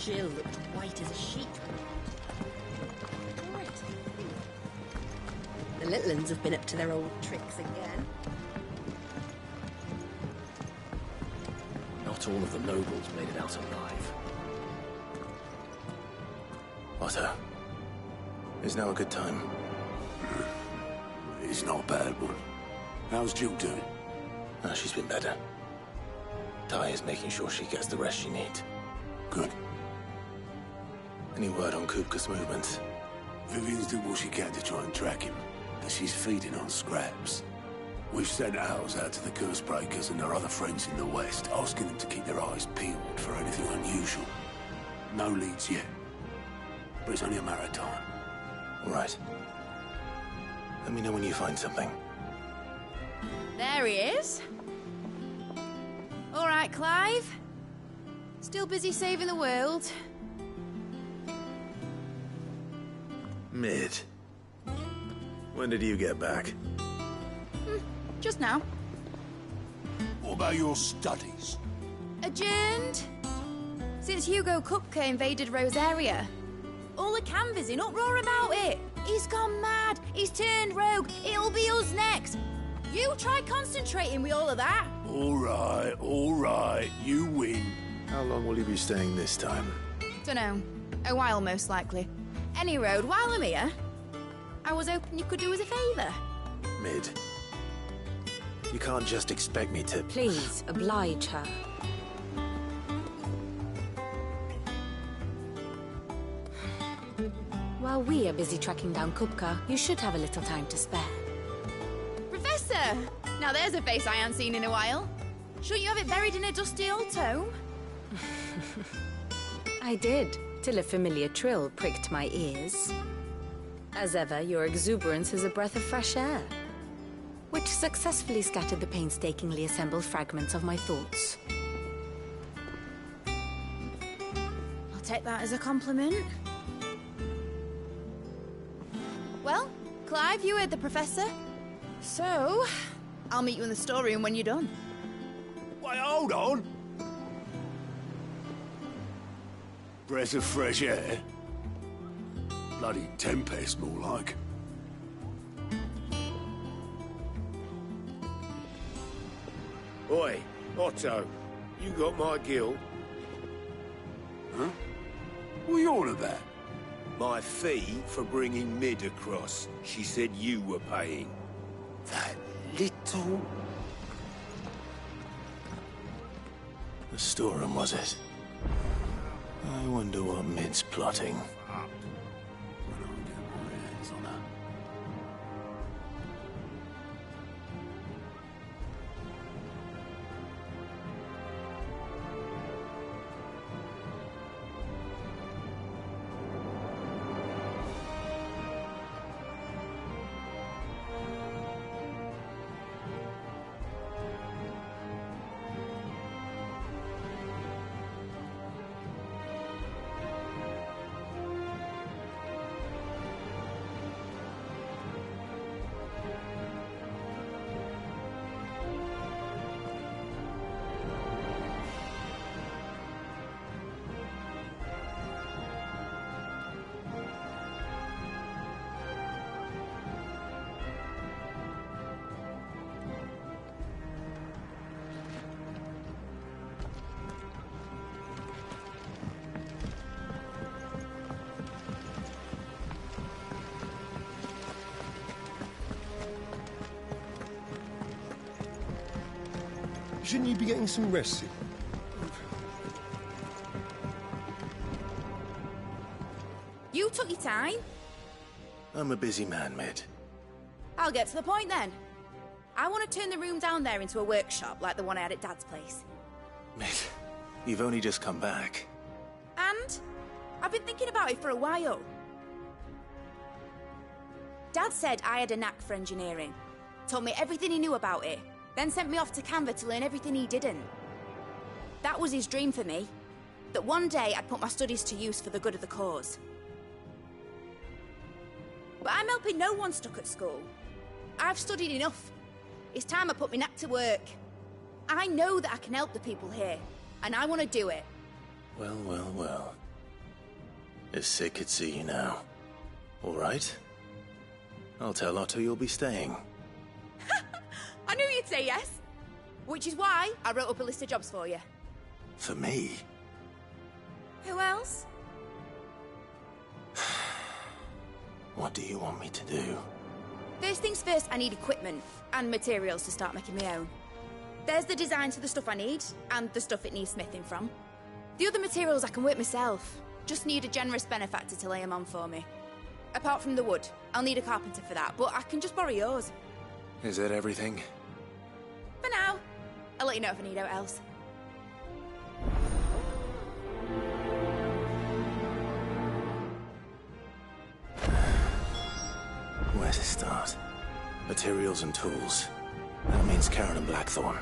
Jill looked white as a sheet. Right. The little uns have been up to their old tricks again. Not all of the nobles made it out alive. Otto, is now a good time? It's not a bad one. How's Jill doing? She's been better. Ty is making sure she gets the rest she needs. Good. Any word on Kupka's movements? Vivian's doing what she can to try and track him, but she's feeding on scraps. We've sent ours out to the Cursebreakers and their other friends in the West, asking them to keep their eyes peeled for anything unusual. No leads yet, but it's only a matter of time. All right. Let me know when you find something. There he is. All right, Clive. Still busy saving the world. Mid. When did you get back? Just now. What about your studies? Adjourned. Since Hugo Kupka invaded Rosaria. All the canvassers in uproar about it. He's gone mad. He's turned rogue. It'll be us next. You try concentrating with all of that. All right. You win. How long will you be staying this time? Dunno. A while, most likely. Any road, while I'm here, I was hoping you could do us a favour. Mid. You can't just expect me to... Please, oblige her. While we are busy tracking down Kupka, you should have a little time to spare. Professor! Now there's a face I haven't seen in a while. Shouldn't you have it buried in a dusty old tome? I did, till a familiar trill pricked my ears. As ever, your exuberance is a breath of fresh air, which successfully scattered the painstakingly assembled fragments of my thoughts. I'll take that as a compliment. Well, Clive, you heard the professor. So, I'll meet you in the storeroom when you're done. Wait, hold on. Breath of fresh air. Bloody tempest, more like. Oi, Otto, you got my gill? Huh? What are you on about? My fee for bringing Mid across. She said you were paying. That little... The storeroom, was it? I wonder what Mid's plotting. When I get my hands on her. Shouldn't you be getting some rest? You took your time. I'm a busy man, Mid. I'll get to the point then. I want to turn the room down there into a workshop like the one I had at Dad's place. Mid, you've only just come back. And I've been thinking about it for a while. Dad said I had a knack for engineering. Told me everything he knew about it. Then sent me off to Canva to learn everything he didn't. That was his dream for me. That one day I'd put my studies to use for the good of the cause. But I'm helping no one stuck at school. I've studied enough. It's time I put my knack to work. I know that I can help the people here, and I want to do it. Well. If Sid could see you now. All right. I'll tell Otto you'll be staying. I knew you'd say yes. Which is why I wrote up a list of jobs for you. For me? Who else? What do you want me to do? First things first, I need equipment and materials to start making my own. There's the designs for the stuff I need, and the stuff it needs smithing from. The other materials I can work myself. Just need a generous benefactor to lay them on for me. Apart from the wood, I'll need a carpenter for that, but I can just borrow yours. Is that everything? For now. I'll let you know if I need out else. Where to start? Materials and tools. That means Karen and Blackthorn.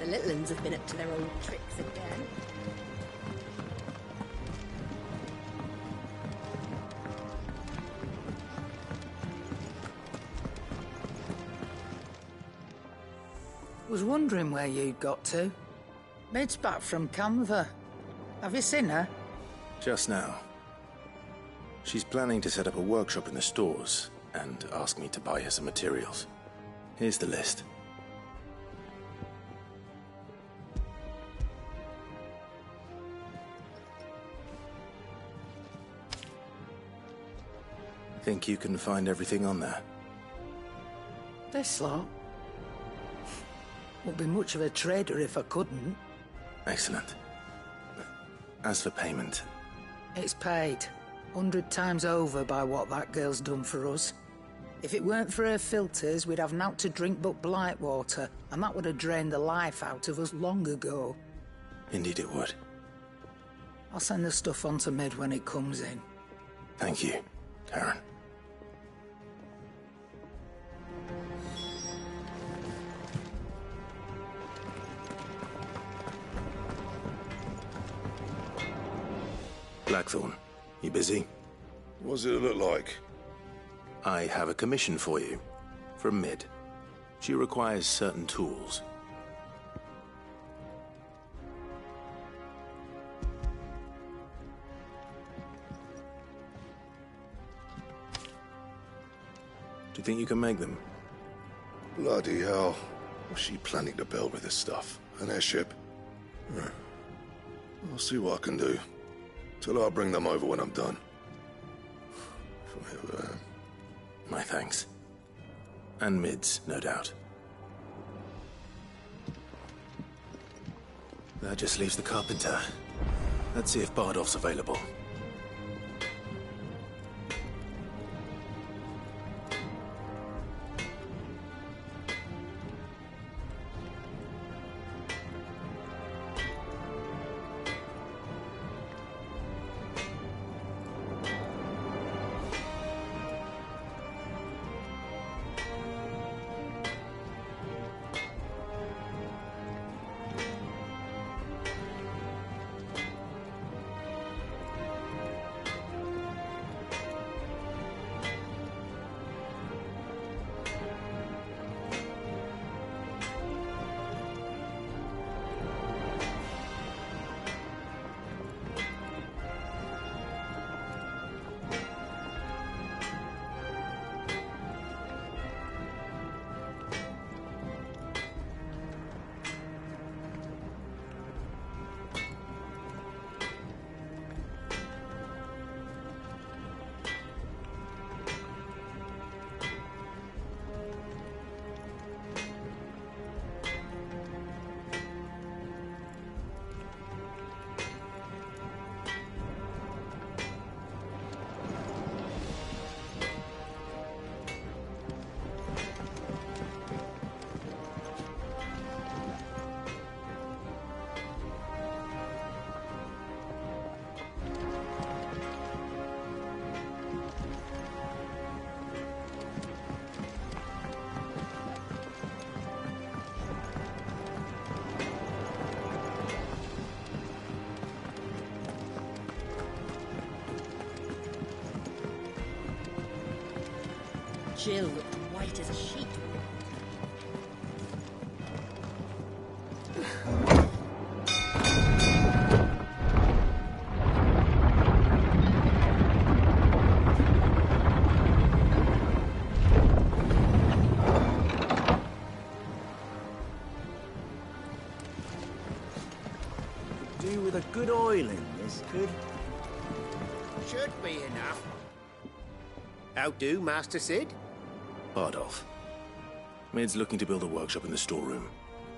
The little uns have been up to their old tricks again. Was wondering where you'd got to. Mid's back from Canva. Have you seen her? Just now. She's planning to set up a workshop in the stores and ask me to buy her some materials. Here's the list. Think you can find everything on there? This lot? Wouldn't be much of a trader if I couldn't. Excellent. As for payment... It's paid. 100 times over by what that girl's done for us. If it weren't for her filters, we'd have naught to drink but blight water, and that would have drained the life out of us long ago. Indeed it would. I'll send the stuff on to Mid when it comes in. Thank you, Karen. Blackthorn, you busy? What does it look like? I have a commission for you. From Mid. She requires certain tools. Do you think you can make them? Bloody hell. What's she planning to build with this stuff? An airship? I'll see what I can do. Till I'll bring them over when I'm done. My thanks. And Mid's, no doubt. That just leaves the carpenter. Let's see if Bardolph's available. Jill looked white as a sheet. Do with a good oiling, this could. Should be enough. How do, Master Sid? Bardolph. Mid's looking to build a workshop in the storeroom,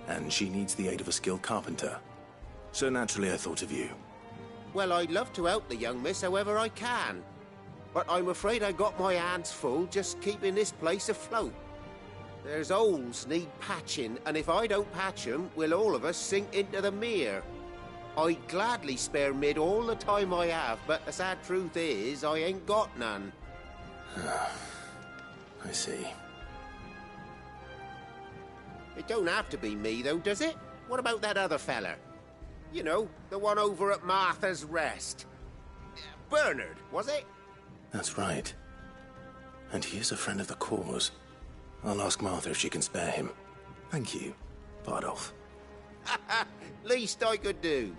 and she needs the aid of a skilled carpenter. So naturally I thought of you. Well, I'd love to help the young miss however I can. But I'm afraid I got my hands full just keeping this place afloat. There's holes need patching, and if I don't patch 'em, we'll all of us sink into the mere. I'd gladly spare Mid all the time I have, but the sad truth is, I ain't got none. I see. It don't have to be me, though, does it? What about that other fella? You know, the one over at Martha's Rest. Bernard, was it? That's right. And he is a friend of the cause. I'll ask Martha if she can spare him. Thank you, Bardolph. Least I could do.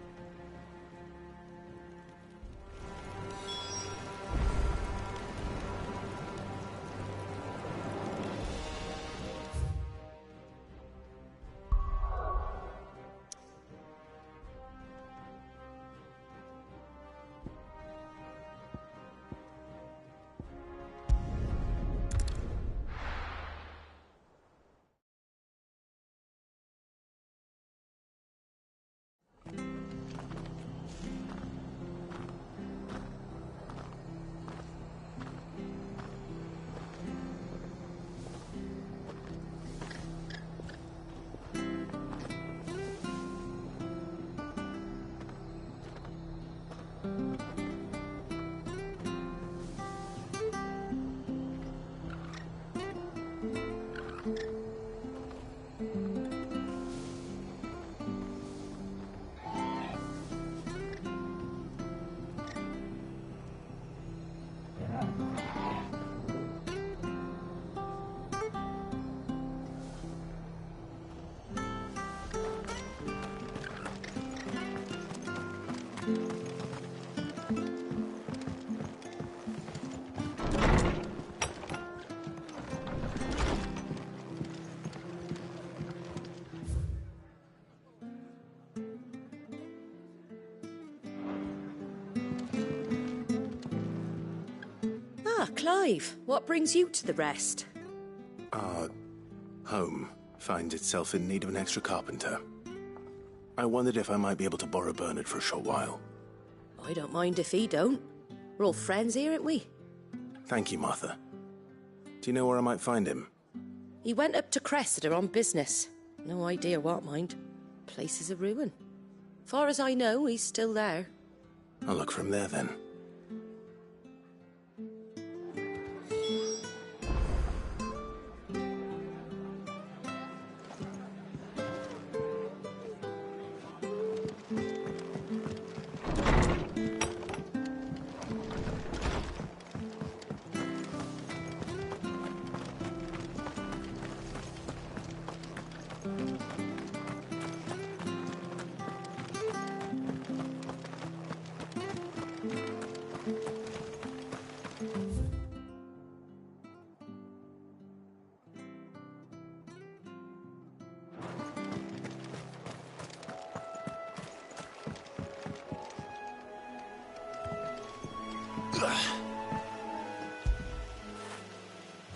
Clive, what brings you to the rest? Our home finds itself in need of an extra carpenter. I wondered if I might be able to borrow Bernard for a short while. I don't mind if he don't. We're all friends here, aren't we? Thank you, Martha. Do you know where I might find him? He went up to Cressida on business. No idea what, mind. Place is a ruin. Far as I know, he's still there. I'll look for him there then.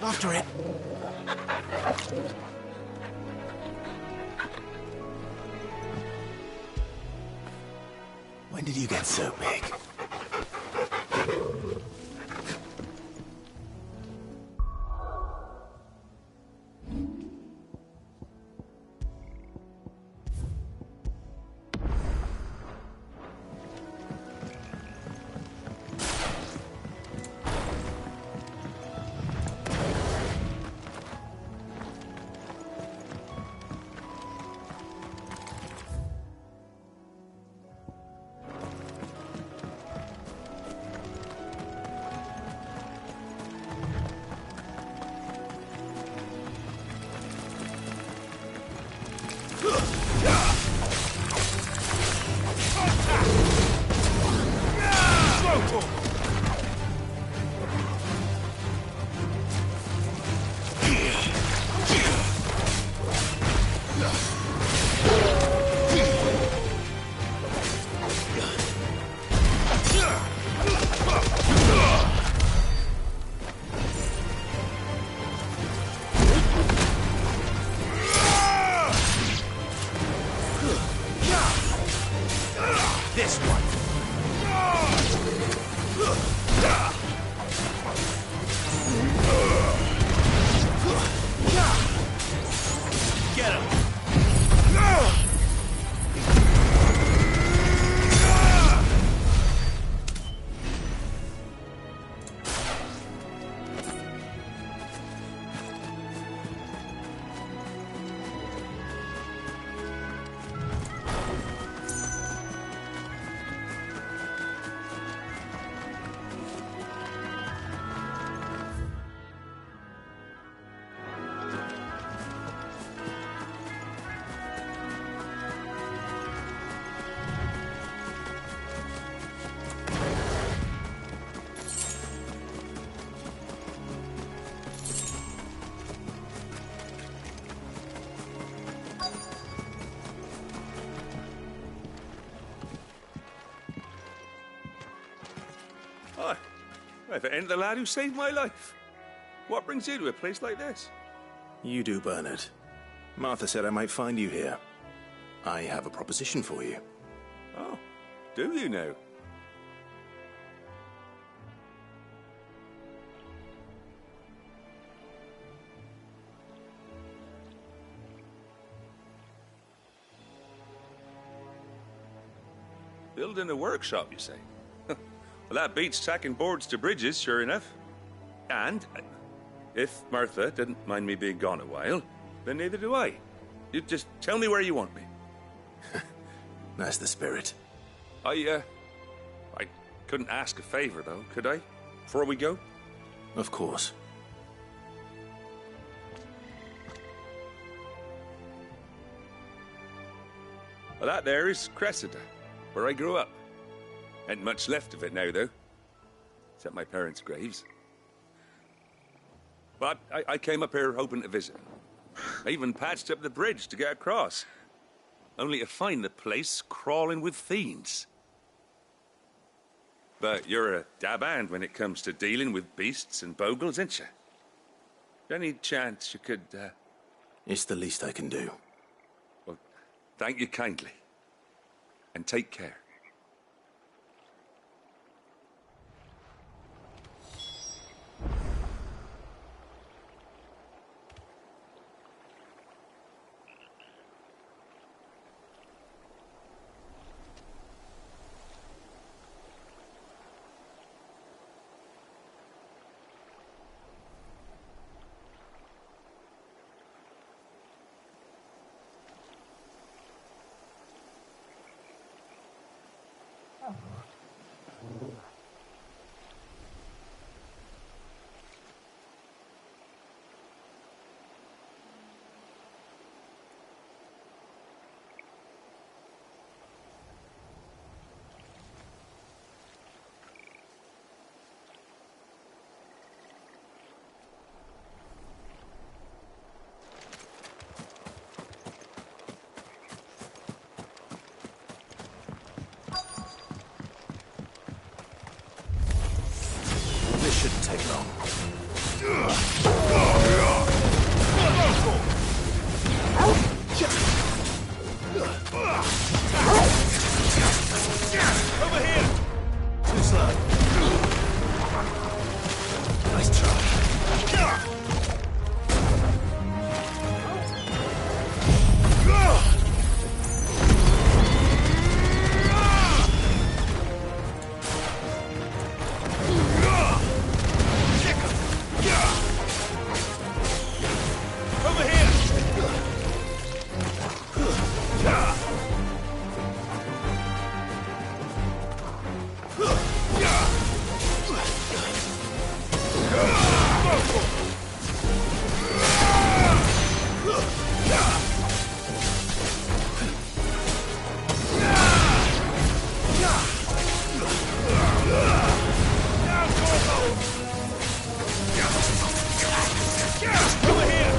After it. When did you get so big? If it ain't the lad who saved my life. What brings you to a place like this? You do, Bernard. Martha said I might find you here. I have a proposition for you. Oh, do you now? Building a workshop, you say? Well, that beats tacking boards to bridges, sure enough. And if Martha didn't mind me being gone a while, then neither do I. You just tell me where you want me. That's the spirit. I couldn't ask a favor, though, could I? Before we go? Of course. Well, that there is Cressida, where I grew up. Ain't much left of it now, though. Except my parents' graves. But I came up here hoping to visit. I even patched up the bridge to get across. Only to find the place crawling with fiends. But you're a dab hand when it comes to dealing with beasts and bogles, ain't you? Any chance you could, It's the least I can do. Well, thank you kindly. And take care. This shouldn't take long. Over here! Too slow. Nice try. Over here!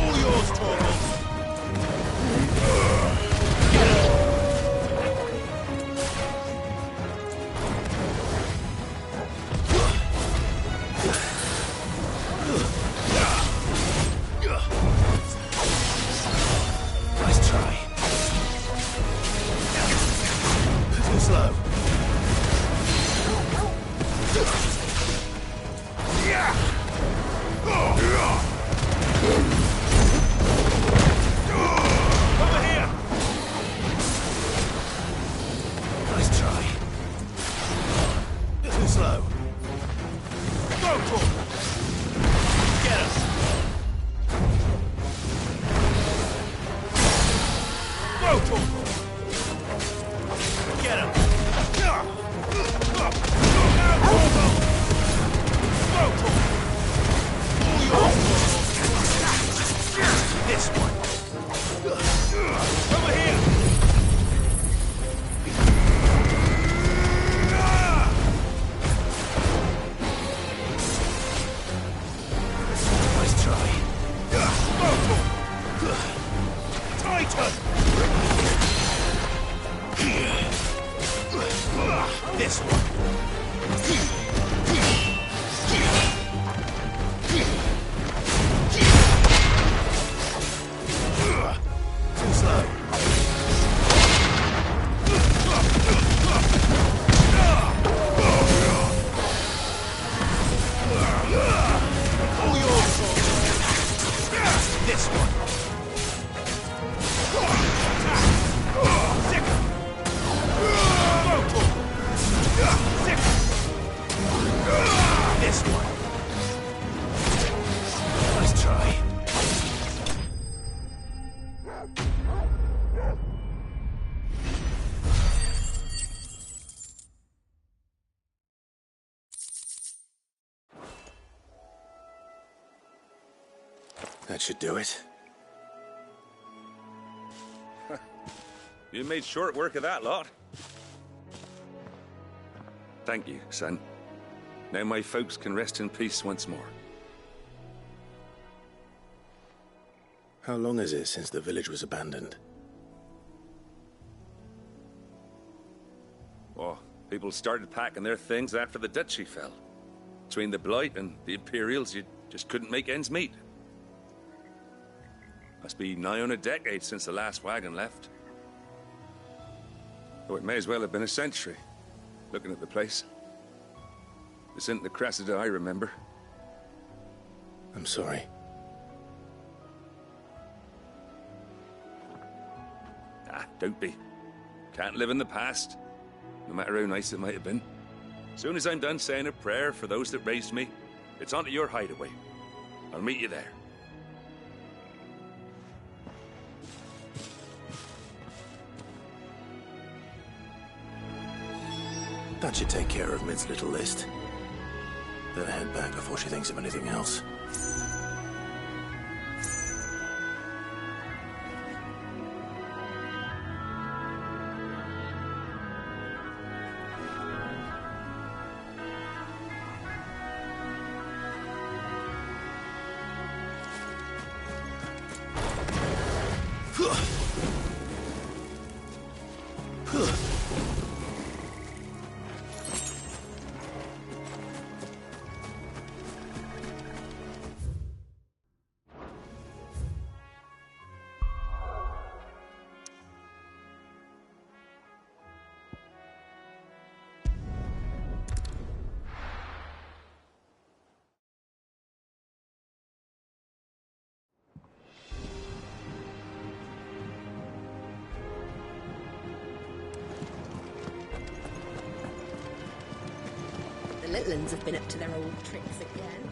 All yours, Torvald. Nice try. Too slow. Over here! Nice try. Too slow. Go, Torvald! Get us! Go, Torvald! Get him! Now, Torvald! Go, Torvald! All yours, Torvald! This one. Over here! That should do it. You made short work of that lot. Thank you, son. Now my folks can rest in peace once more. How long is it since the village was abandoned? Oh, people started packing their things after the duchy fell. Between the Blight and the Imperials, you just couldn't make ends meet. Must be nigh on a decade since the last wagon left. Oh, it may as well have been a century, looking at the place. This isn't the Cressida I remember. I'm sorry. Ah, don't be. Can't live in the past, no matter how nice it might have been. Soon as I'm done saying a prayer for those that raised me, it's on to your hideaway. I'll meet you there. That should take care of Mid's little list. Better head back before she thinks of anything else. The little uns have been up to their old tricks again.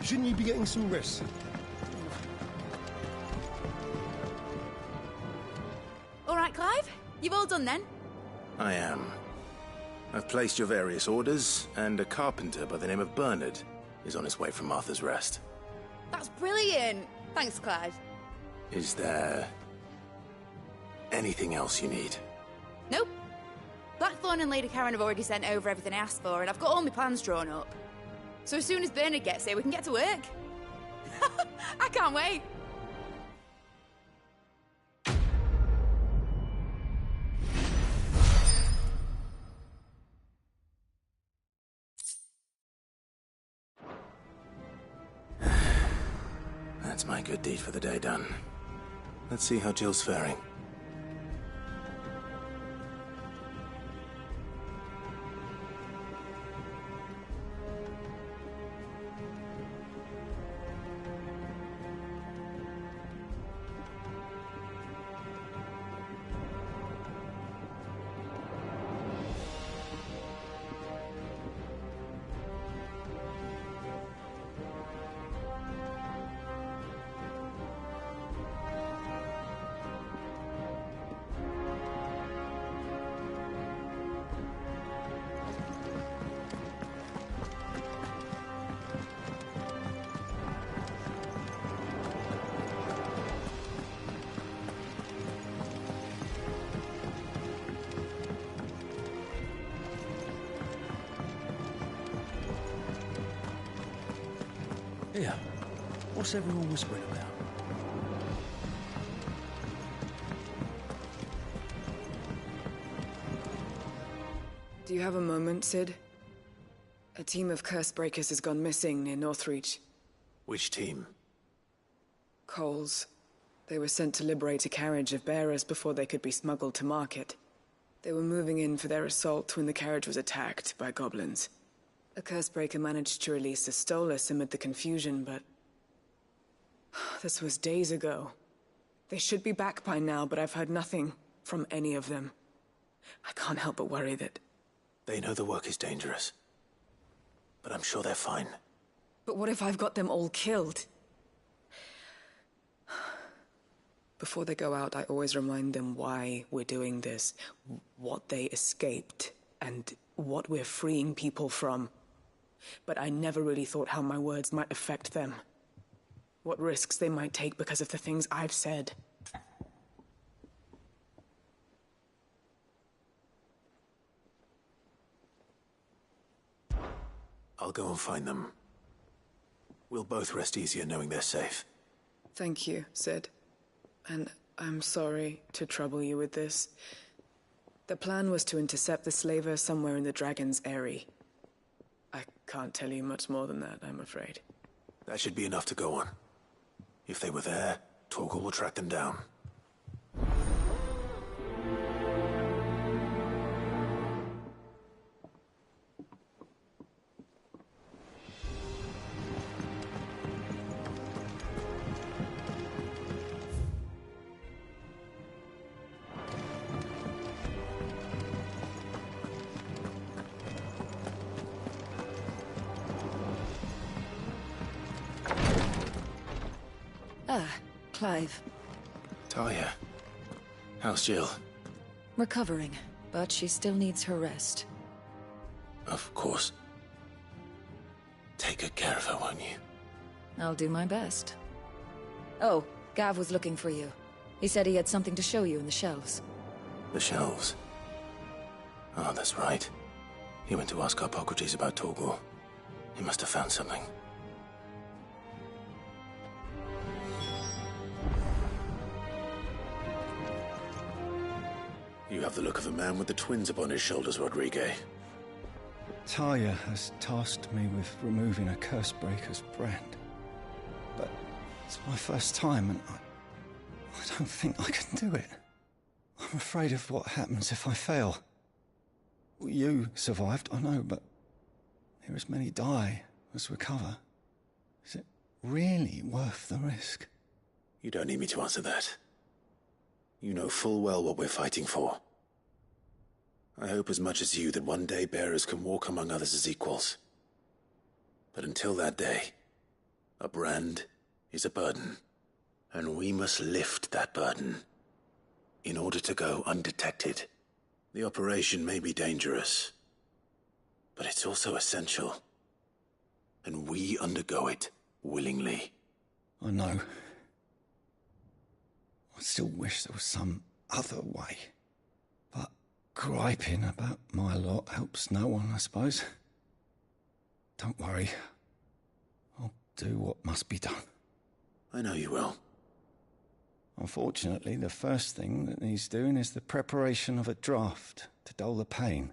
Shouldn't you be getting some rest? All right, Clive? You've all done then? I am. I've placed your various orders, and a carpenter by the name of Bernard is on his way from Martha's Rest. That's brilliant. Thanks, Clive. Is there anything else you need? Nope. Blackthorn and Lady Karen have already sent over everything I asked for, and I've got all my plans drawn up. So as soon as Bernard gets here, we can get to work. I can't wait. That's my good deed for the day done. Let's see how Jill's faring. Here, what's everyone whispering about? Do you have a moment, Sid? A team of curse breakers has gone missing near Northreach. Which team? Coles. They were sent to liberate a carriage of bearers before they could be smuggled to market. They were moving in for their assault when the carriage was attacked by goblins. A cursebreaker managed to release a Stolas amid the confusion, but... this was days ago. They should be back by now, but I've heard nothing from any of them. I can't help but worry that... They know the work is dangerous. But I'm sure they're fine. But what if I've got them all killed? Before they go out, I always remind them why we're doing this, what they escaped, and what we're freeing people from. But I never really thought how my words might affect them. What risks they might take because of the things I've said. I'll go and find them. We'll both rest easier knowing they're safe. Thank you, Sid. And I'm sorry to trouble you with this. The plan was to intercept the slaver somewhere in the Dragon's Eyrie. I can't tell you much more than that, I'm afraid. That should be enough to go on. If they were there, Torgal will track them down. Ah, Clive. Talia. How's Jill? Recovering, but she still needs her rest. Of course. Take good care of her, won't you? I'll do my best. Oh, Gav was looking for you. He said he had something to show you in the shelves. The shelves? Oh, that's right. He went to ask Harpocrates about Torgal. He must have found something. You have the look of a man with the twins upon his shoulders, Rodrigue. Talia has tasked me with removing a Cursebreaker's brand. But it's my first time, and I don't think I can do it. I'm afraid of what happens if I fail. You survived, I know, but there as many die as recover. Is it really worth the risk? You don't need me to answer that. You know full well what we're fighting for. I hope as much as you that one day bearers can walk among others as equals. But until that day, a brand is a burden, and we must lift that burden in order to go undetected. The operation may be dangerous, but it's also essential, and we undergo it willingly. I know. I still wish there was some other way. But griping about my lot helps no one, I suppose. Don't worry. I'll do what must be done. I know you will. Unfortunately, the first thing that needs doing is the preparation of a draft to dull the pain.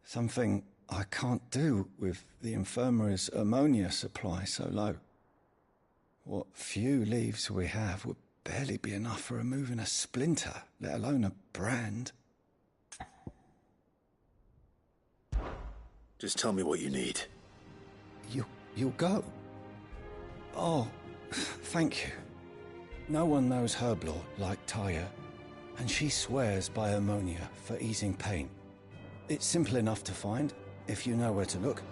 Something I can't do with the infirmary's ammonia supply so low. What few leaves we have would barely be enough for removing a splinter, let alone a brand. Just tell me what you need. You'll go? Oh, thank you. No one knows Herblore like Talia, and she swears by ammonia for easing pain. It's simple enough to find, if you know where to look.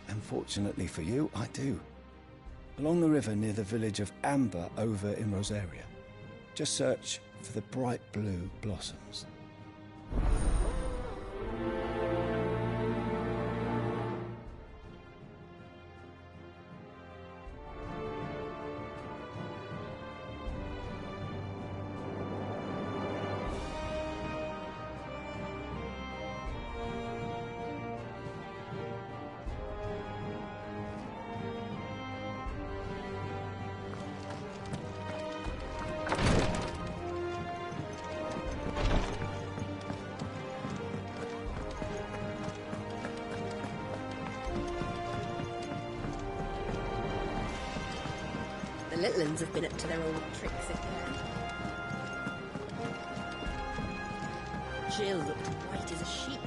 And fortunately for you, I do. Along the river near the village of Amber over in Rosaria. Just search for the bright blue blossoms. The little uns have been up to their old tricks again. Jill looked white as a sheep.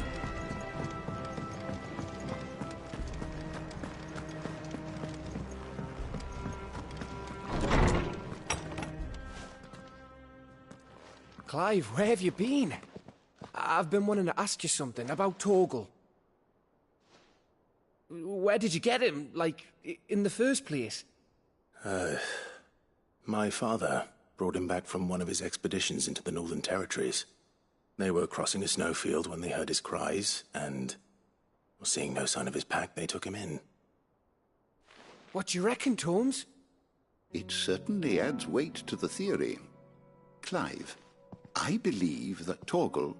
Clive, where have you been? I've been wanting to ask you something about Torgal. Where did you get him? Like, in the first place? My father brought him back from one of his expeditions into the Northern Territories. They were crossing a snowfield when they heard his cries, and seeing no sign of his pack, they took him in. What do you reckon, Torms? It certainly adds weight to the theory. Clive, I believe that Torgal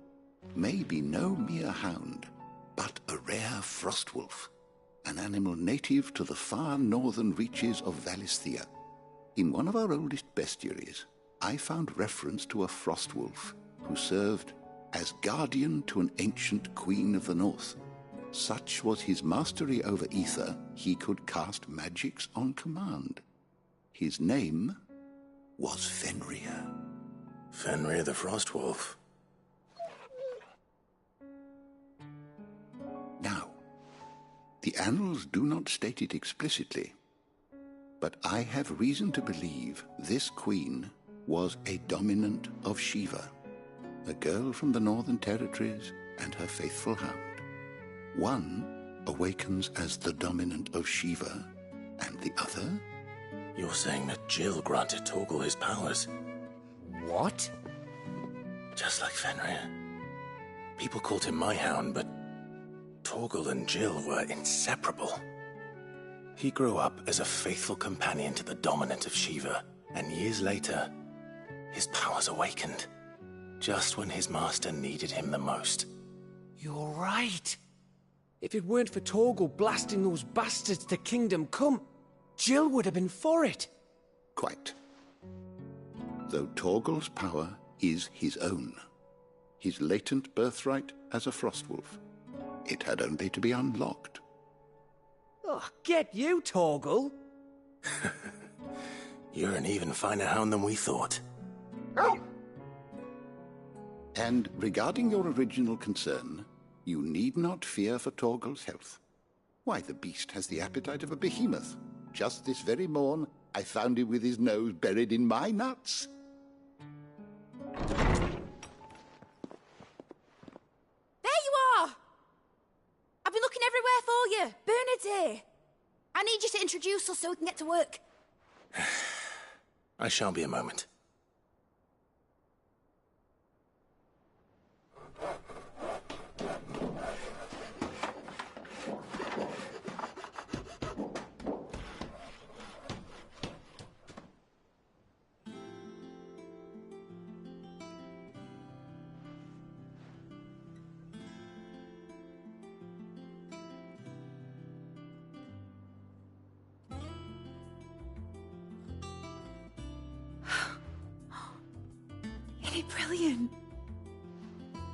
may be no mere hound, but a rare frostwolf, an animal native to the far northern reaches of Valisthea. In one of our oldest bestiaries, I found reference to a frostwolf who served as guardian to an ancient queen of the north. Such was his mastery over ether, he could cast magics on command. His name was Fenrir. Fenrir the Frostwolf. Now, the annals do not state it explicitly, but I have reason to believe this queen was a dominant of Shiva, a girl from the Northern Territories and her faithful hound. One awakens as the dominant of Shiva, and the other? You're saying that Jill granted Torgal his powers? What? Just like Fenrir. People called him my hound, but Torgal and Jill were inseparable. He grew up as a faithful companion to the dominant of Shiva, and years later, his powers awakened, just when his master needed him the most. You're right. If it weren't for Torgal blasting those bastards to Kingdom Come, Jill would have been for it. Quite. Though Torgal's power is his own, his latent birthright as a Frostwolf, it had only to be unlocked. Oh, get you, Torgal! You're an even finer hound than we thought. And regarding your original concern, you need not fear for Torgal's health. Why, the beast has the appetite of a behemoth. Just this very morn, I found him with his nose buried in my nuts. There you are! I've been looking everywhere for you. Bernard's here. I need you to introduce us so we can get to work. I shall be a moment. Isn't it brilliant?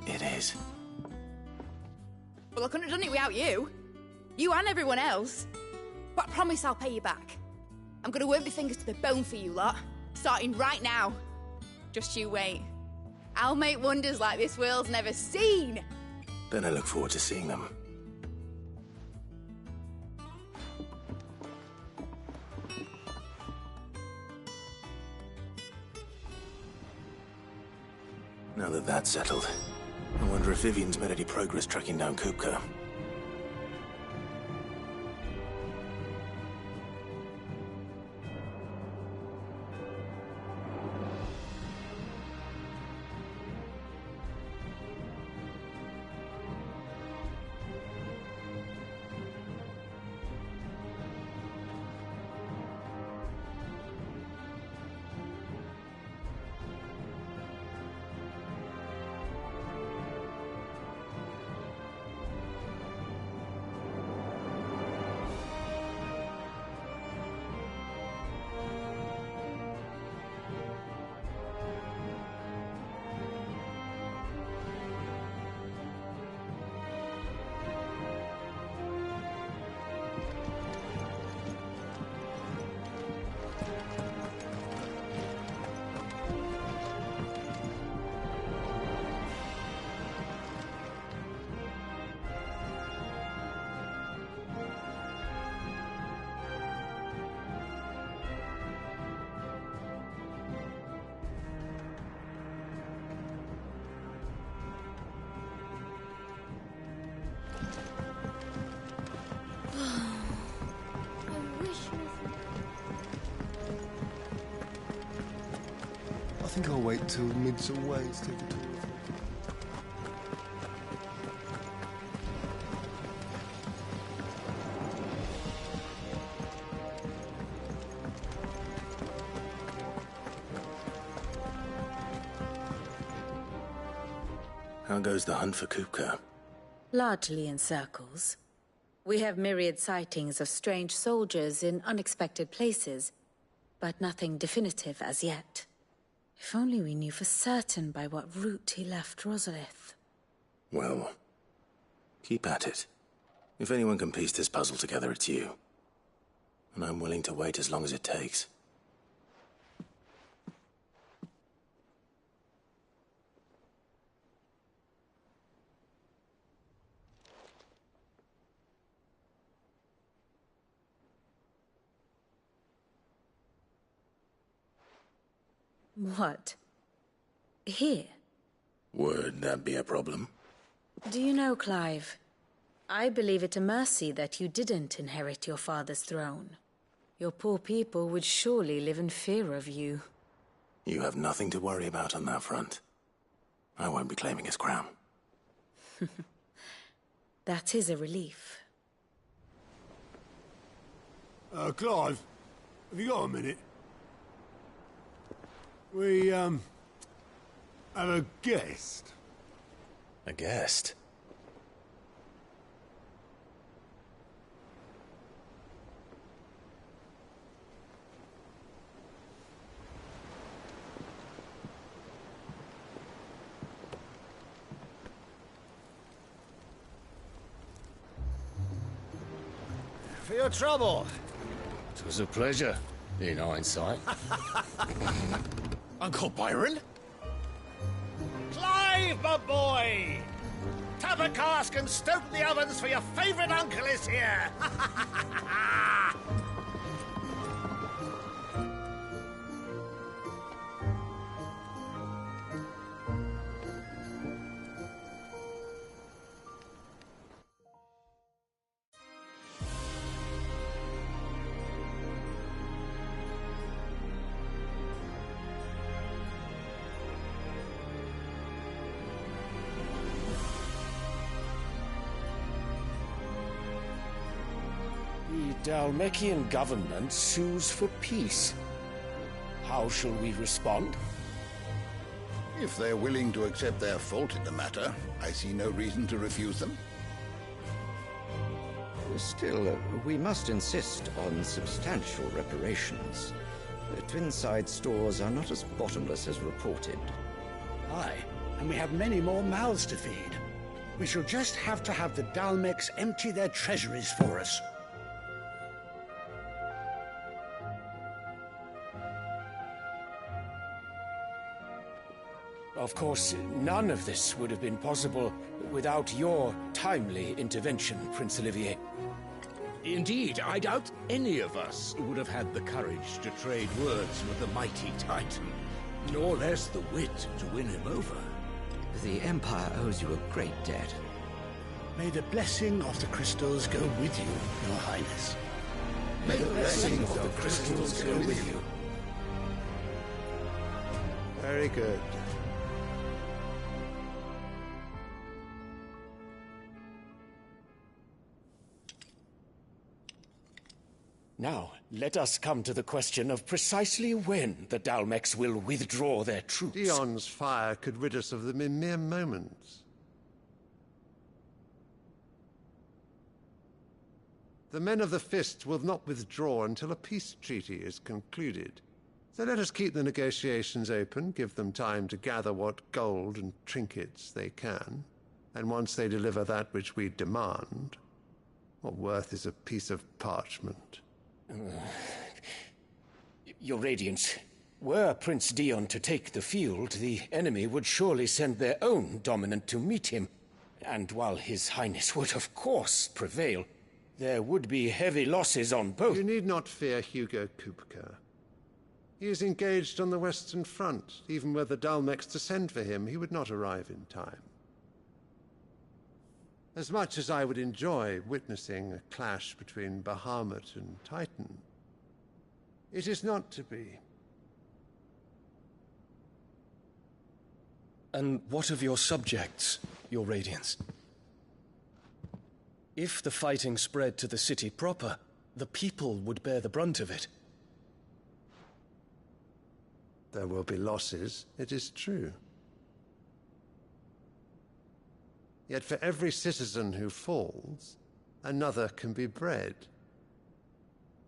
It is. Well, I couldn't have done it without you. You and everyone else. But I promise I'll pay you back. I'm gonna work my fingers to the bone for you lot. Starting right now. Just you wait. I'll make wonders like this world's never seen. Then I look forward to seeing them. Now that that's settled, I wonder if Vivian's made any progress tracking down Kupka. think I'll wait till mid's away to take a tour of it. How goes the hunt for Kupka? Largely in circles. We have myriad sightings of strange soldiers in unexpected places, but nothing definitive as yet. If only we knew for certain by what route he left Rosalith. Well, keep at it. If anyone can piece this puzzle together, it's you. And I'm willing to wait as long as it takes. What? Here? Would that be a problem? Do you know, Clive, I believe it a mercy that you didn't inherit your father's throne. Your poor people would surely live in fear of you. You have nothing to worry about on that front. I won't be claiming his crown. That is a relief. Clive, have you got a minute? We, have a guest. A guest? For your trouble. It was a pleasure, in hindsight. Uncle Byron? Clive, my boy! Tap a cask and stoke the ovens, for your favourite uncle is here! The Dalmekian government sues for peace. How shall we respond? If they're willing to accept their fault in the matter, I see no reason to refuse them. Still, we must insist on substantial reparations. The Twinside stores are not as bottomless as reported. Aye, and we have many more mouths to feed. We shall just have to have the Dalmecs empty their treasuries for us. Of course, none of this would have been possible without your timely intervention, Prince Olivier. Indeed, I doubt any of us would have had the courage to trade words with the mighty Titan, nor less the wit to win him over. The Empire owes you a great debt. May the blessing of the crystals go with you, Your Highness. May the blessing of the crystals go with you. Very good. Now, let us come to the question of precisely when the Dalmecs will withdraw their troops. Dion's fire could rid us of them in mere moments. The men of the Fist will not withdraw until a peace treaty is concluded. So let us keep the negotiations open, give them time to gather what gold and trinkets they can, and once they deliver that which we demand, what worth is a piece of parchment? Your Radiance, were Prince Dion to take the field, the enemy would surely send their own dominant to meet him. And while His Highness would of course prevail, there would be heavy losses on both. You need not fear Hugo Kupka. He is engaged on the Western Front. Even were the Dalmecs to send for him, he would not arrive in time. As much as I would enjoy witnessing a clash between Bahamut and Titan, it is not to be. And what of your subjects, your Radiance? If the fighting spread to the city proper, the people would bear the brunt of it. There will be losses, it is true. Yet for every citizen who falls, another can be bred.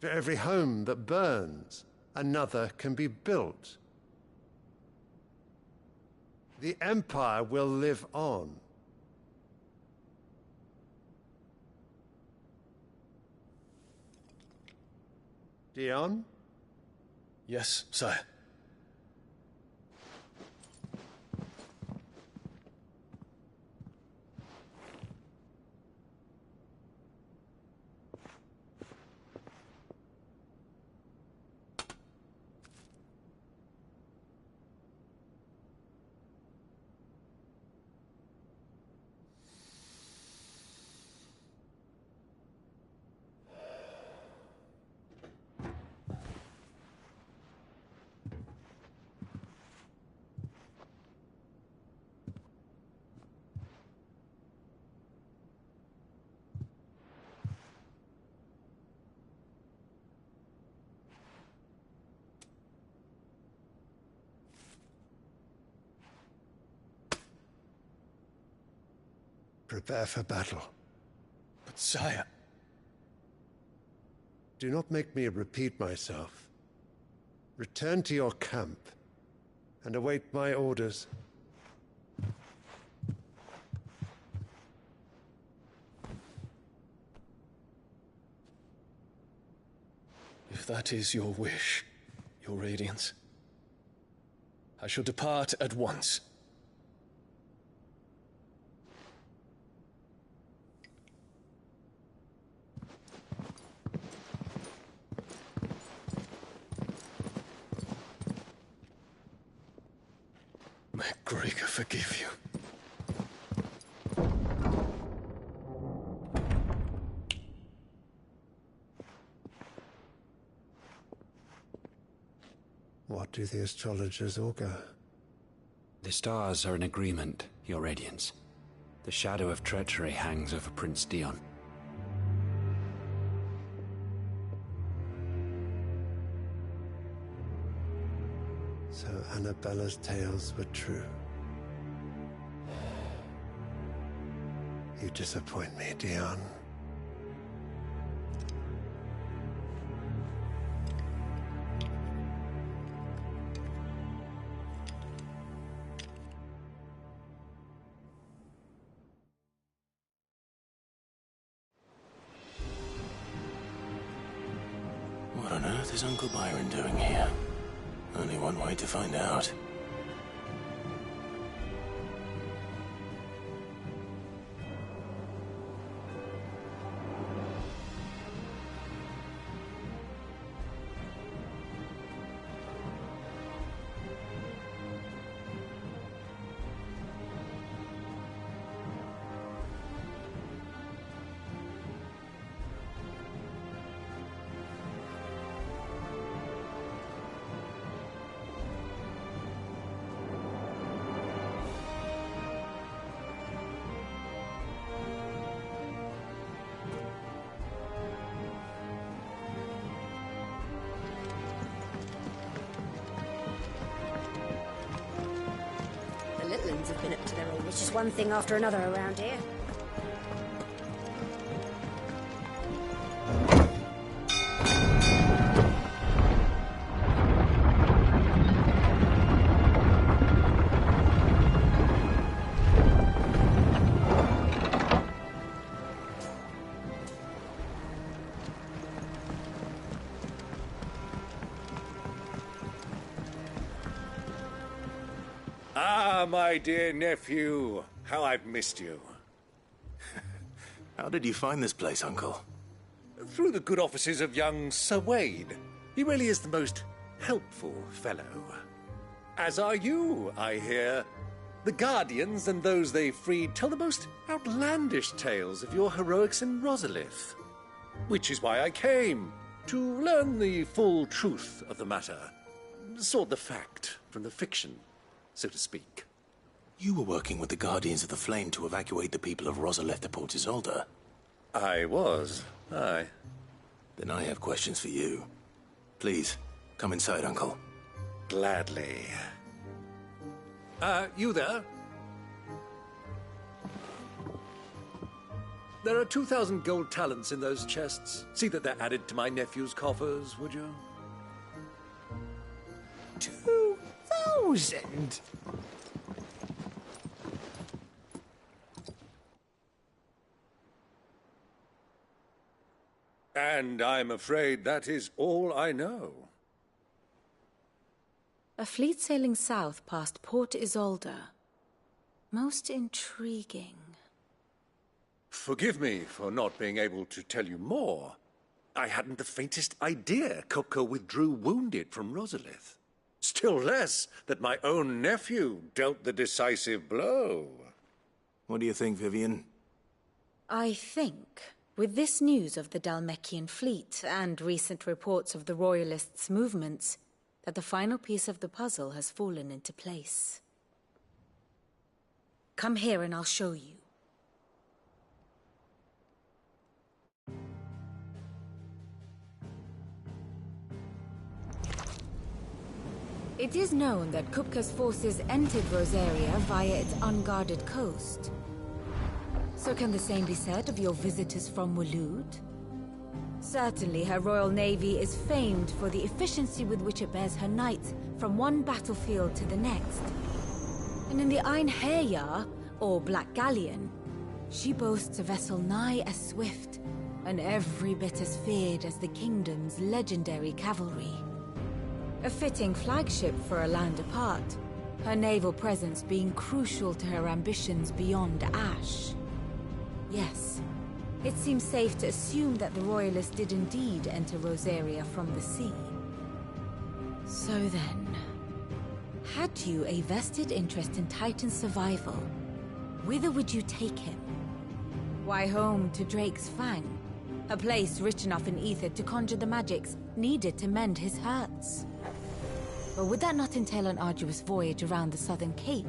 For every home that burns, another can be built. The Empire will live on. Dion? Yes, sire. Prepare for battle. But sire... Do not make me repeat myself. Return to your camp and await my orders. If that is your wish, your Radiance, I shall depart at once. May Gregor forgive you. What do the astrologers augur? The stars are in agreement, Your Radiance. The shadow of treachery hangs over Prince Dion. So Annabella's tales were true. You disappoint me, Dion. What on earth is Uncle Byron doing here? Only one way to find out. Have been up to their old. It's just one thing after another around here. Ah, my dear nephew. How I've missed you. How did you find this place, Uncle? Through the good offices of young Sir Wade. He really is the most helpful fellow. As are you, I hear. The Guardians and those they freed tell the most outlandish tales of your heroics in Rosalith. Which is why I came, to learn the full truth of the matter. Sort the fact from the fiction, so to speak. You were working with the Guardians of the Flame to evacuate the people of Rosalith to Port Isolde. I was, aye. Then I have questions for you. Please, come inside, Uncle. Gladly. You there? There are 2,000 gold talents in those chests. See that they're added to my nephew's coffers, would you? 2,000? And I'm afraid that is all I know. A fleet sailing south past Port Isolde. Most intriguing. Forgive me for not being able to tell you more. I hadn't the faintest idea Kupka withdrew wounded from Rosalith. Still less that my own nephew dealt the decisive blow. What do you think, Vivian? I think, with this news of the Dhalmekian fleet and recent reports of the Royalists' movements, that the final piece of the puzzle has fallen into place. Come here and I'll show you. It is known that Kupka's forces entered Rosaria via its unguarded coast. So can the same be said of your visitors from Waloed? Certainly her Royal Navy is famed for the efficiency with which it bears her knights from one battlefield to the next. And in the Einherjar, or Black Galleon, she boasts a vessel nigh as swift and every bit as feared as the kingdom's legendary cavalry. A fitting flagship for a land apart, her naval presence being crucial to her ambitions beyond Ash. Yes, it seems safe to assume that the Royalists did indeed enter Rosaria from the sea. So then, had you a vested interest in Titan's survival, whither would you take him? Why, home to Drake's Fang, a place rich enough in ether to conjure the magics needed to mend his hurts. But would that not entail an arduous voyage around the southern cape?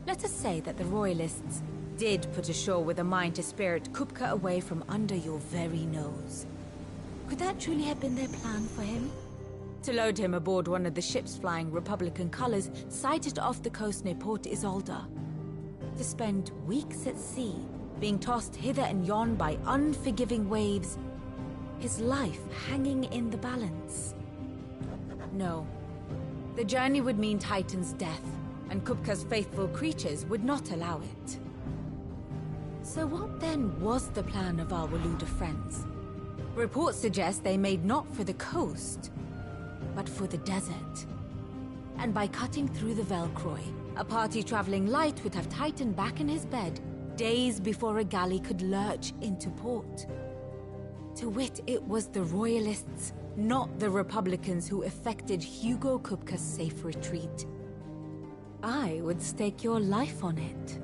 Let us say that the Royalists did put ashore with a mind to spirit Kupka away from under your very nose. Could that truly have been their plan for him? To load him aboard one of the ships flying Republican colors sighted off the coast near Port Isolde. To spend weeks at sea, being tossed hither and yon by unforgiving waves, his life hanging in the balance. No. The journey would mean Titan's death, and Kupka's faithful creatures would not allow it. So what then was the plan of our Waluda friends? Reports suggest they made not for the coast, but for the desert. And by cutting through the Velcroy, a party traveling light would have Titan back in his bed days before a galley could lurch into port. To wit, it was the Royalists, not the Republicans, who effected Hugo Kupka's safe retreat. I would stake your life on it.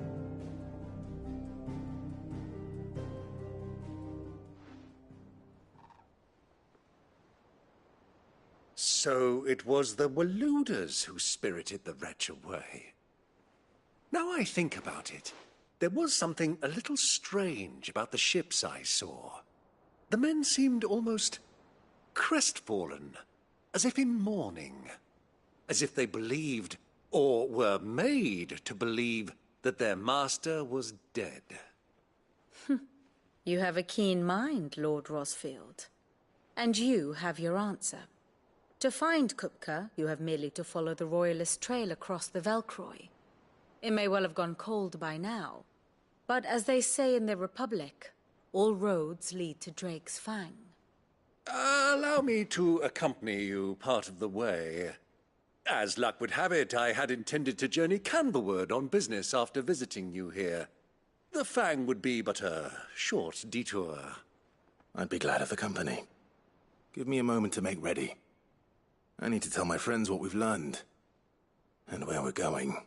So it was the Waluders who spirited the wretch away. Now I think about it, there was something a little strange about the ships I saw. The men seemed almost crestfallen, as if in mourning, as if they believed, or were made to believe, that their master was dead. You have a keen mind, Lord Rosfield. And you have your answer. To find Kupka, you have merely to follow the Royalist trail across the Velcroy. It may well have gone cold by now, but as they say in the Republic, all roads lead to Drake's Fang. Allow me to accompany you part of the way. As luck would have it, I had intended to journey Canberward on business after visiting you here. The Fang would be but a short detour. I'd be glad of the company. Give me a moment to make ready. I need to tell my friends what we've learned, and where we're going.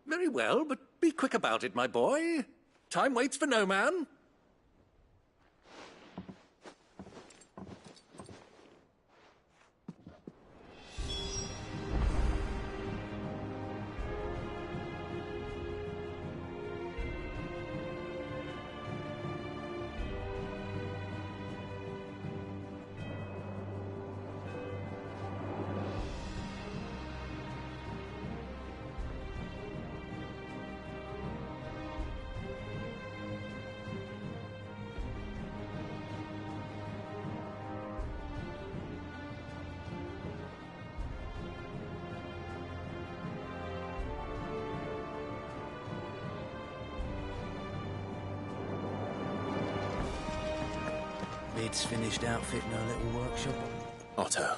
Very well, but be quick about it, my boy. Time waits for no man. Bid's finished outfitting her little workshop. Otto,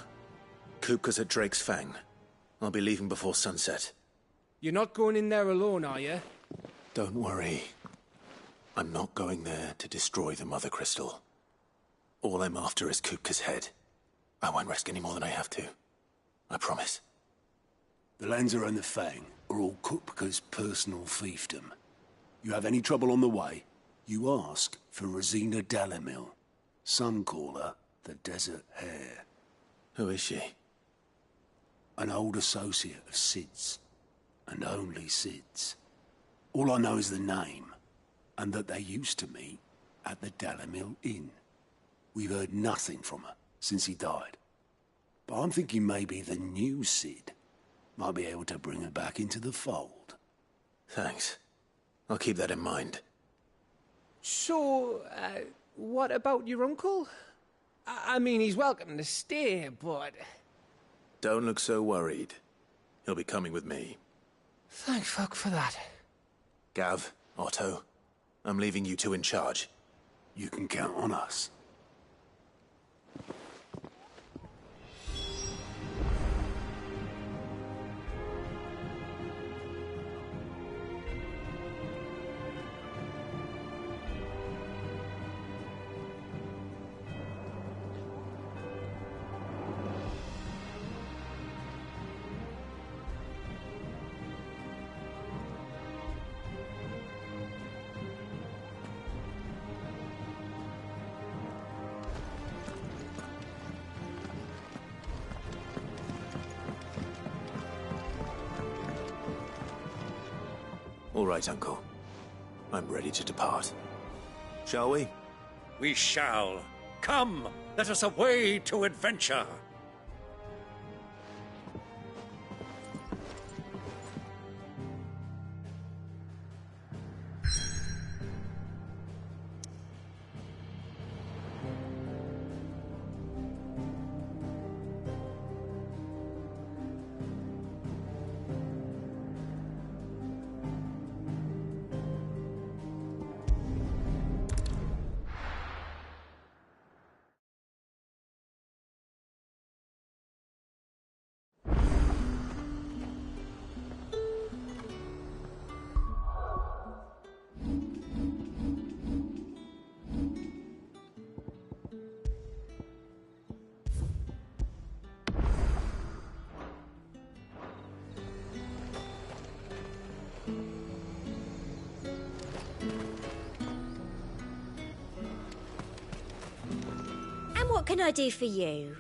Kupka's at Drake's Fang. I'll be leaving before sunset. You're not going in there alone, are you? Don't worry. I'm not going there to destroy the Mother Crystal. All I'm after is Kupka's head. I won't risk any more than I have to. I promise. The Lancer and the Fang are all Kupka's personal fiefdom. You have any trouble on the way, you ask for Rosina Dalamil. Some call her the Desert Hare. Who is she? An old associate of Sid's. And only Sid's. All I know is the name, and that they used to meet at the Dalamil Inn. We've heard nothing from her since he died. But I'm thinking maybe the new Sid might be able to bring her back into the fold. Thanks. I'll keep that in mind. So, what about your uncle? I mean, he's welcome to stay, but... Don't look so worried. He'll be coming with me. Thank fuck for that. Gav, Otto, I'm leaving you two in charge. You can count on us. All right, Uncle. I'm ready to depart. Shall we? We shall. Come, let us away to adventure. What can I do for you?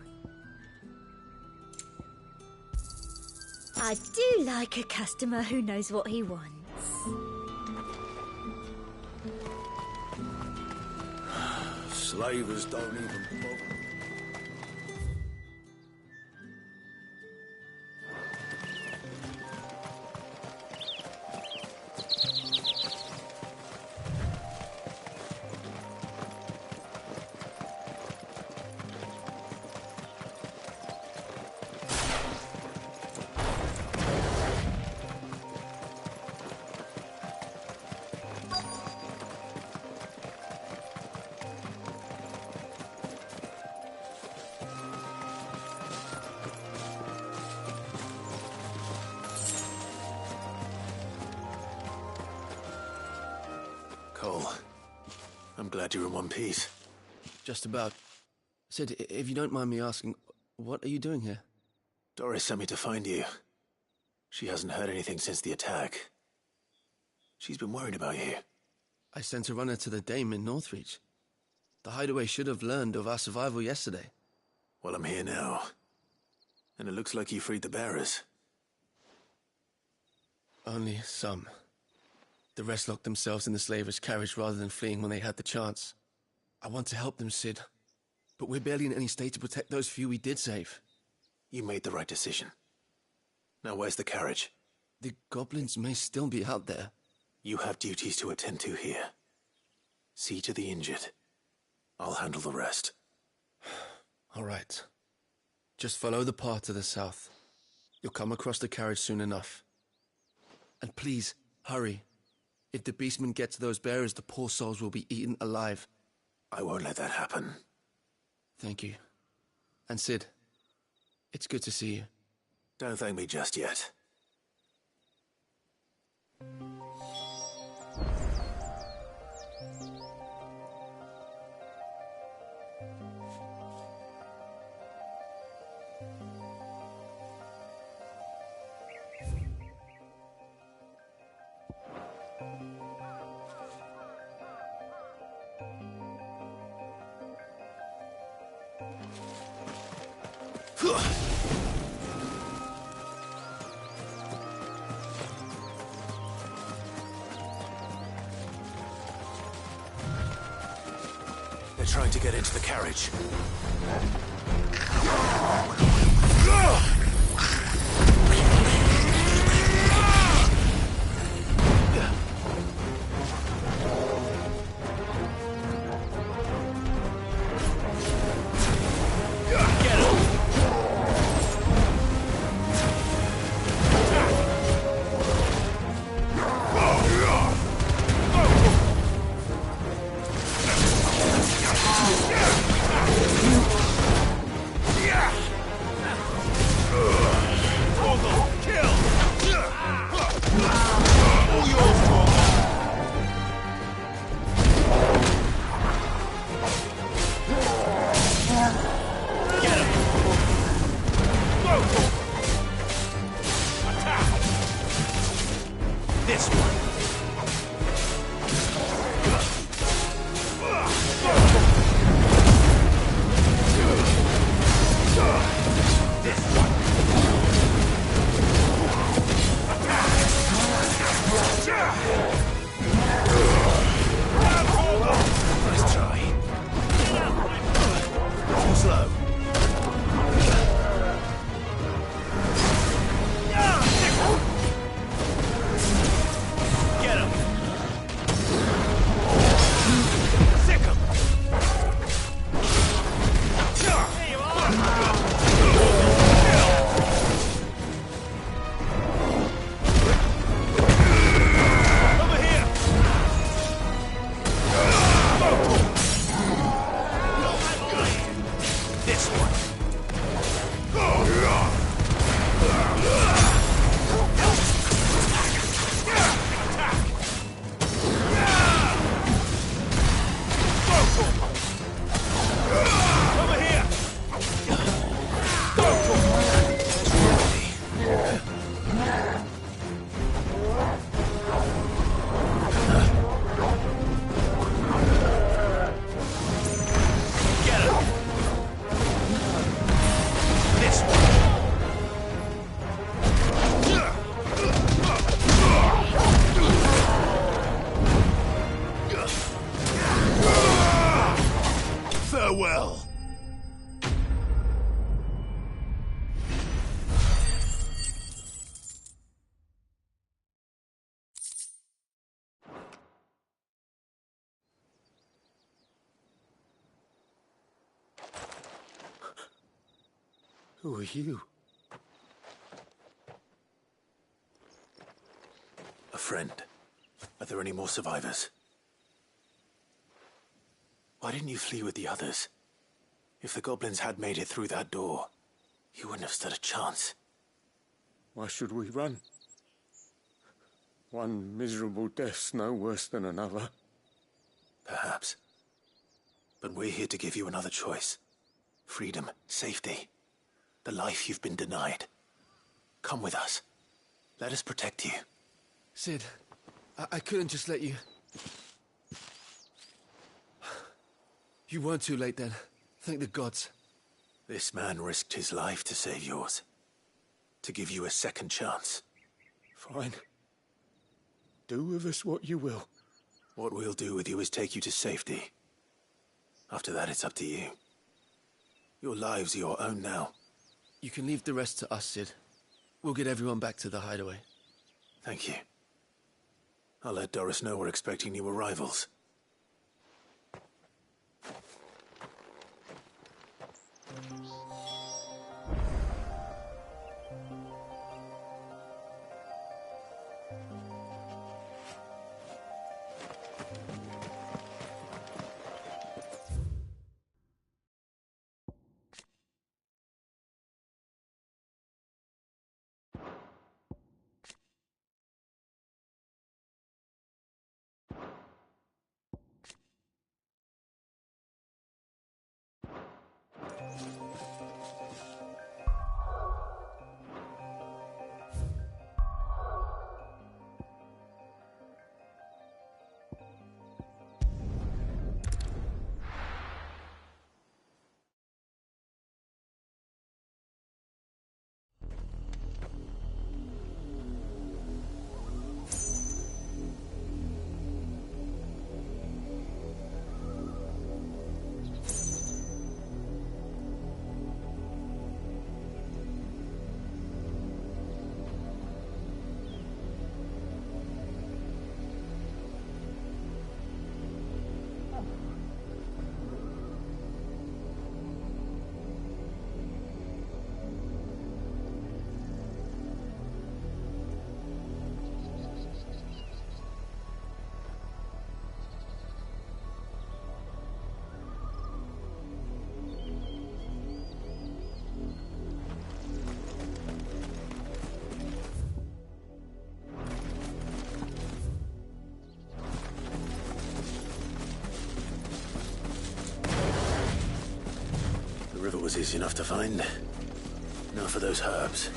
I do like a customer who knows what he wants. Slavers don't even bother. Cole, I'm glad you're in one piece. Just about. Sid, if you don't mind me asking, what are you doing here? Doris sent me to find you. She hasn't heard anything since the attack. She's been worried about you. I sent a runner to the Dame in Northreach. The hideaway should have learned of our survival yesterday. Well, I'm here now. And it looks like you freed the bearers. Only some. The rest locked themselves in the slaver's carriage rather than fleeing when they had the chance. I want to help them, Sid. But we're barely in any state to protect those few we did save. You made the right decision. Now where's the carriage? The goblins may still be out there. You have duties to attend to here. See to the injured. I'll handle the rest. All right. Just follow the path to the south. You'll come across the carriage soon enough. And please, hurry. If the beastmen get to those bearers, the poor souls will be eaten alive. I won't let that happen. Thank you. And Sid, it's good to see you. Don't thank me just yet. They're trying to get into the carriage. Farewell. Who are you? A friend. Are there any more survivors? Why didn't you flee with the others? If the goblins had made it through that door, you wouldn't have stood a chance. Why should we run? One miserable death's no worse than another. Perhaps. But we're here to give you another choice. Freedom, safety, the life you've been denied. Come with us. Let us protect you. Sid, I couldn't just let you... You weren't too late then. Thank the gods. This man risked his life to save yours. To give you a second chance. Fine. Do with us what you will. What we'll do with you is take you to safety. After that, it's up to you. Your lives are your own now. You can leave the rest to us, Sid. We'll get everyone back to the hideaway. Thank you. I'll let Doris know we're expecting new arrivals. river was easy enough to find. Now for those herbs.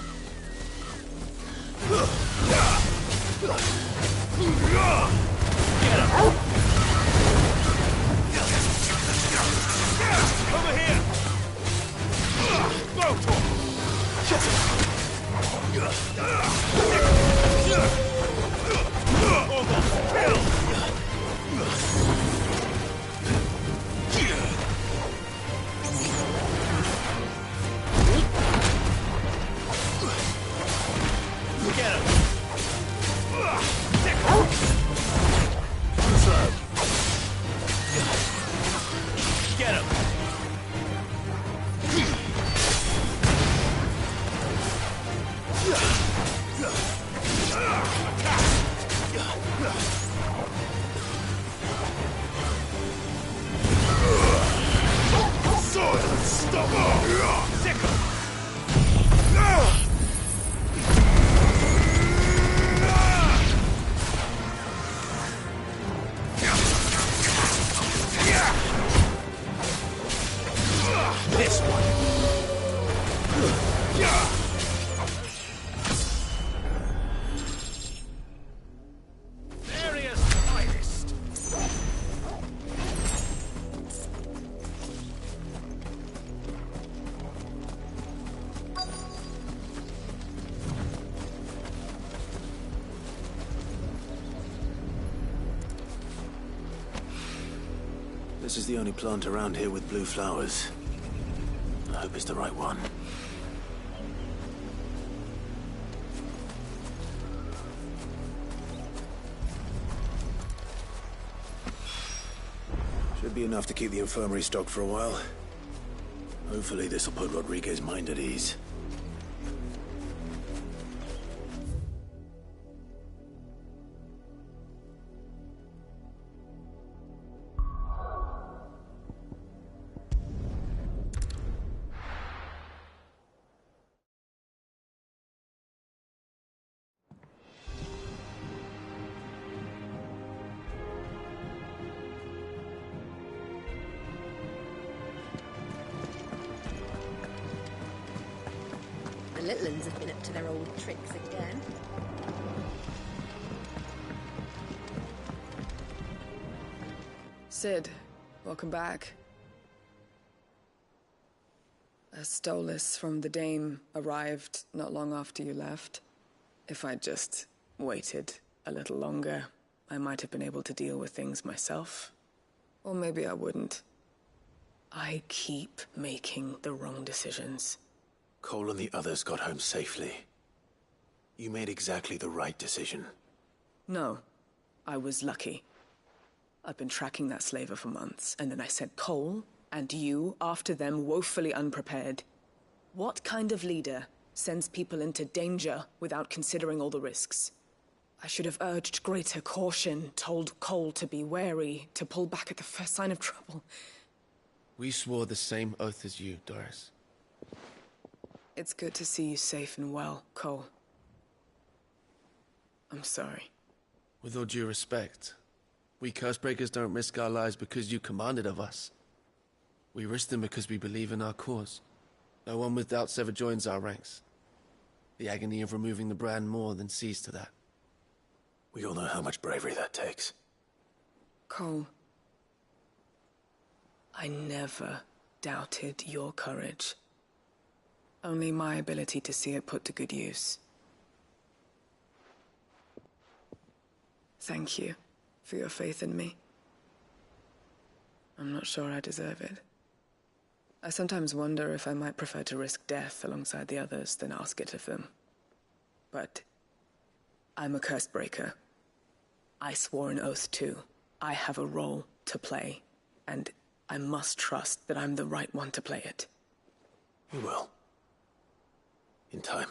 Over here! Go, Tor! Get him! Get him! This one. Area's finest. This is the only plant around here with blue flowers. I hope it's the right one. Should be enough to keep the infirmary stocked for a while. Hopefully this will put Rodriguez's mind at ease. The little ones have been up to their old tricks again. Sid, welcome back. A Stolas from the Dame arrived not long after you left. If I'd just waited a little longer, I might have been able to deal with things myself. Or maybe I wouldn't. I keep making the wrong decisions. Cole and the others got home safely. You made exactly the right decision. No, I was lucky. I've been tracking that slaver for months, and then I sent Cole and you after them woefully unprepared. What kind of leader sends people into danger without considering all the risks? I should have urged greater caution, told Cole to be wary, to pull back at the first sign of trouble. We swore the same oath as you, Doris. It's good to see you safe and well, Cole. I'm sorry. With all due respect, we Cursebreakers don't risk our lives because you commanded of us. We risk them because we believe in our cause. No one with doubts ever joins our ranks. The agony of removing the brand more than sees to that. We all know how much bravery that takes. Cole, I never doubted your courage. Only my ability to see it put to good use. Thank you for your faith in me. I'm not sure I deserve it. I sometimes wonder if I might prefer to risk death alongside the others than ask it of them. But I'm a Cursebreaker. I swore an oath too. I have a role to play, and I must trust that I'm the right one to play it. You will. In time.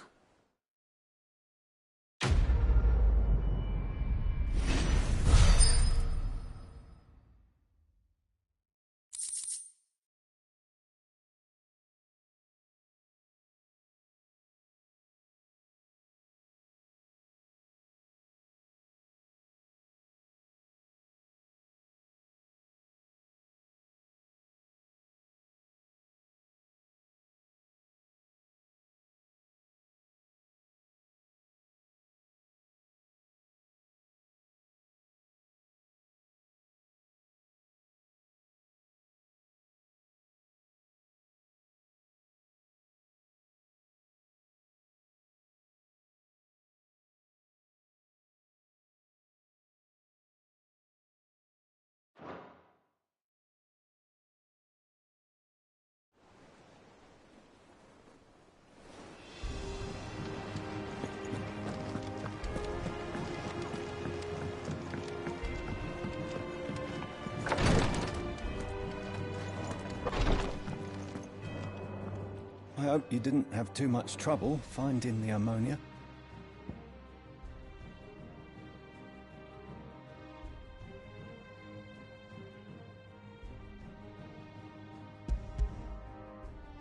I hope you didn't have too much trouble finding the ammonia.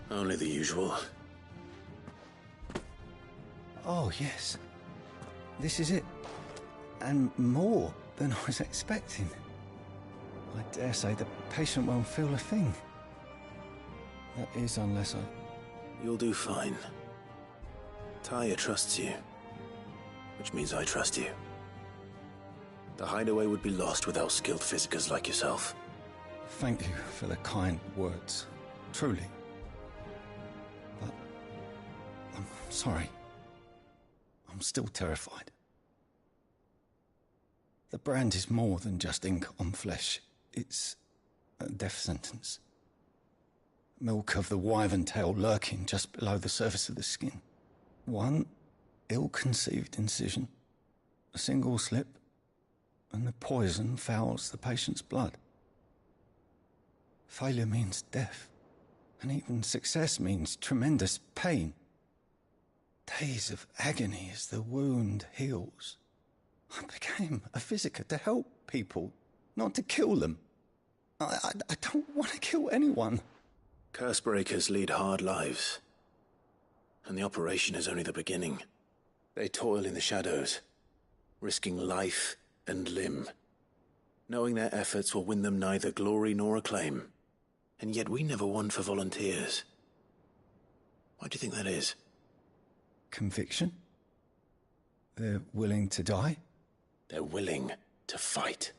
Only the usual. Oh, yes. This is it. And more than I was expecting. I dare say the patient won't feel a thing. That is, unless I... You'll do fine. Tyre trusts you, which means I trust you. The hideaway would be lost without skilled physicers like yourself. Thank you for the kind words. Truly. But... I'm sorry. I'm still terrified. The brand is more than just ink on flesh. It's a death sentence. Milk of the wyvern tail lurking just below the surface of the skin. One ill-conceived incision, a single slip, and the poison fouls the patient's blood. Failure means death, and even success means tremendous pain. Days of agony as the wound heals. I became a physiker to help people, not to kill them. I don't want to kill anyone. Cursebreakers lead hard lives. And the operation is only the beginning. They toil in the shadows, risking life and limb, knowing their efforts will win them neither glory nor acclaim. And yet we never won for volunteers. Why do you think that is? Conviction? They're willing to die? They're willing to fight.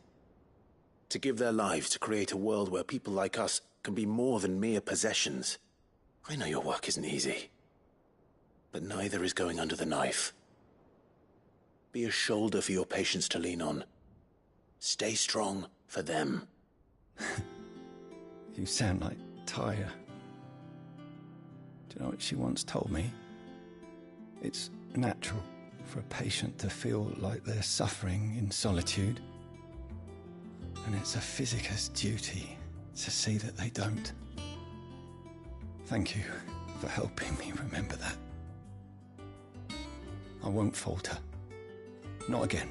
To give their lives to create a world where people like us can be more than mere possessions. I know your work isn't easy, but neither is going under the knife. Be a shoulder for your patients to lean on. Stay strong for them. You sound like Tyre. Do you know what she once told me? It's natural for a patient to feel like they're suffering in solitude. And it's a physiker's duty to see that they don't. Thank you for helping me remember that. I won't falter. Not again.